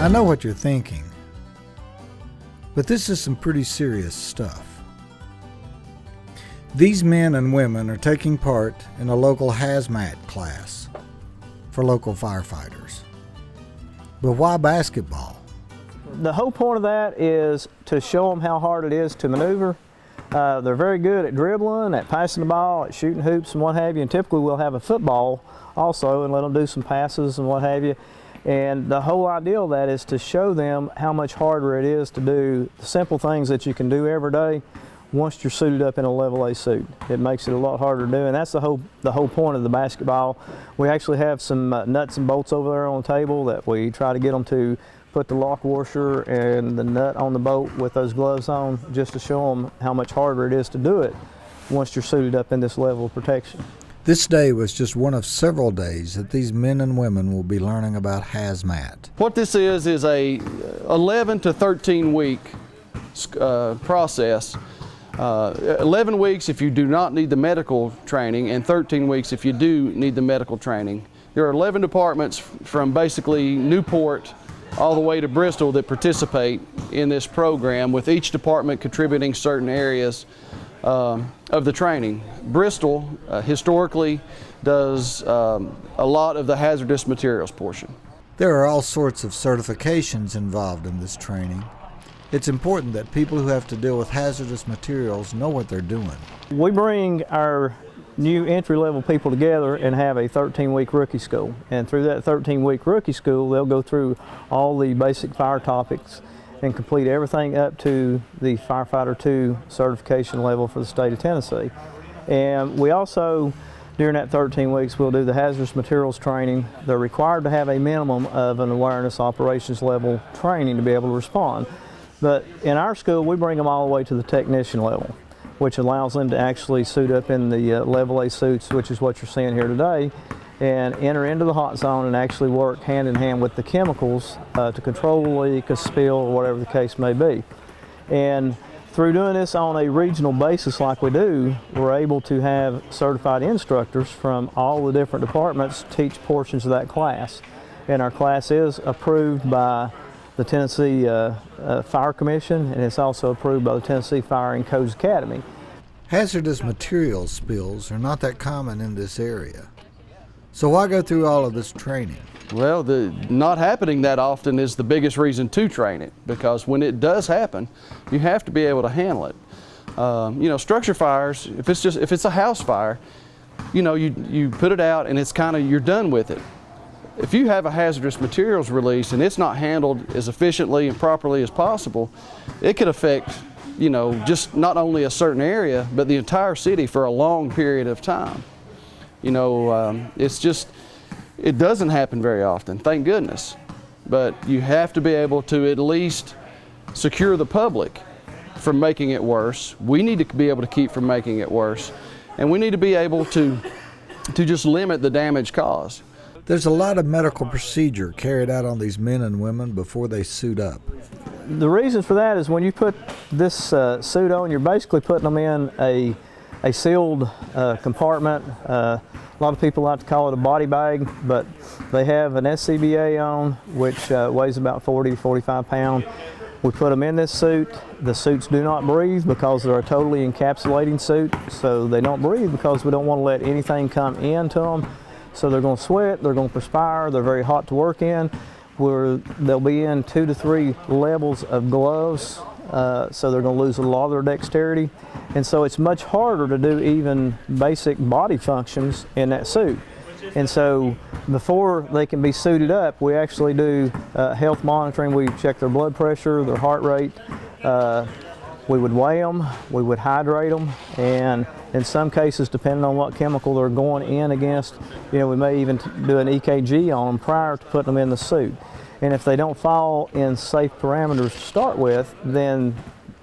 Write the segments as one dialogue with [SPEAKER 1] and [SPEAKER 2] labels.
[SPEAKER 1] I know what you're thinking, but this is some pretty serious stuff. These men and women are taking part in a local hazmat class for local firefighters. But why basketball?
[SPEAKER 2] The whole point of that is to show them how hard it is to maneuver. They're very good at dribbling, at passing the ball, at shooting hoops and what have you, and typically we'll have a football also and let them do some passes and what have you. And the whole idea of that is to show them how much harder it is to do the simple things that you can do every day once you're suited up in a level A suit. It makes it a lot harder to do, and that's the whole point of the basketball. We actually have some nuts and bolts over there on the table that we try to get them to put the lock washer and the nut on the bolt with those gloves on, just to show them how much harder it is to do it once you're suited up in this level of protection.
[SPEAKER 1] This day was just one of several days that these men and women will be learning about hazmat.
[SPEAKER 3] What this is a 11 to 13 week process. 11 weeks if you do not need the medical training, and 13 weeks if you do need the medical training. There are 11 departments from basically Newport all the way to Bristol that participate in this program, with each department contributing certain areas of the training. Bristol historically does a lot of the hazardous materials portion.
[SPEAKER 1] There are all sorts of certifications involved in this training. It's important that people who have to deal with hazardous materials know what they're doing.
[SPEAKER 2] We bring our new entry-level people together and have a 13-week rookie school. And through that 13-week rookie school, they'll go through all the basic fire topics and complete everything up to the Firefighter 2 certification level for the state of Tennessee. And we also, during that 13 weeks, we'll do the hazardous materials training. They're required to have a minimum of an awareness operations level training to be able to respond. But in our school, we bring them all the way to the technician level, which allows them to actually suit up in the level A suits, which is what you're seeing here today, and enter into the hot zone and actually work hand in hand with the chemicals to control a leak, a spill, or whatever the case may be. And through doing this on a regional basis like we do, we're able to have certified instructors from all the different departments teach portions of that class. And our class is approved by the Tennessee Fire Commission, and it's also approved by the Tennessee Fire and Codes Academy.
[SPEAKER 1] Hazardous materials spills are not that common in this area. So why go through all of this training?
[SPEAKER 3] Well, the not happening that often is the biggest reason to train it, because when it does happen, you have to be able to handle it. You know, structure fires, if it's a house fire, you know, you put it out and it's you're done with it. If you have a hazardous materials release and it's not handled as efficiently and properly as possible, it could affect, you know, just not only a certain area, but the entire city for a long period of time. You know, it doesn't happen very often, thank goodness. But you have to be able to at least secure the public from making it worse. We need to be able to keep from making it worse. And we need to be able to just limit the damage caused.
[SPEAKER 1] There's a lot of medical procedure carried out on these men and women before they suit up.
[SPEAKER 2] The reason for that is when you put this suit on, you're basically putting them in a sealed compartment. A lot of people like to call it a body bag, but they have an SCBA on, which weighs about 40 to 45 pounds. We put them in this suit. The suits do not breathe because they're a totally encapsulating suit, so they don't breathe because we don't want to let anything come into them. So they're going to sweat, they're going to perspire, they're very hot to work in. They'll be in 2 to 3 levels of gloves, so they're going to lose a lot of their dexterity. And so it's much harder to do even basic body functions in that suit. And so before they can be suited up, we actually do health monitoring. We check their blood pressure, their heart rate. We would weigh them, we would hydrate them, and in some cases, depending on what chemical they're going in against, you know, we may even do an EKG on them prior to putting them in the suit. And if they don't fall in safe parameters to start with, then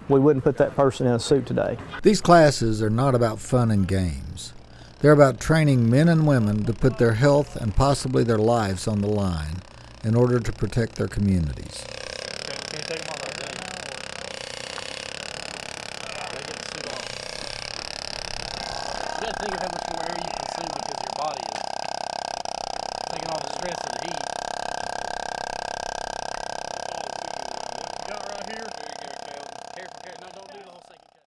[SPEAKER 2] we wouldn't put that person in a suit today.
[SPEAKER 1] These classes are not about fun and games. They're about training men and women to put their health and possibly their lives on the line in order to protect their communities.
[SPEAKER 4] Can you take them off like that? You gotta think of how much more air you consume because your body is taking all the stress of the heat.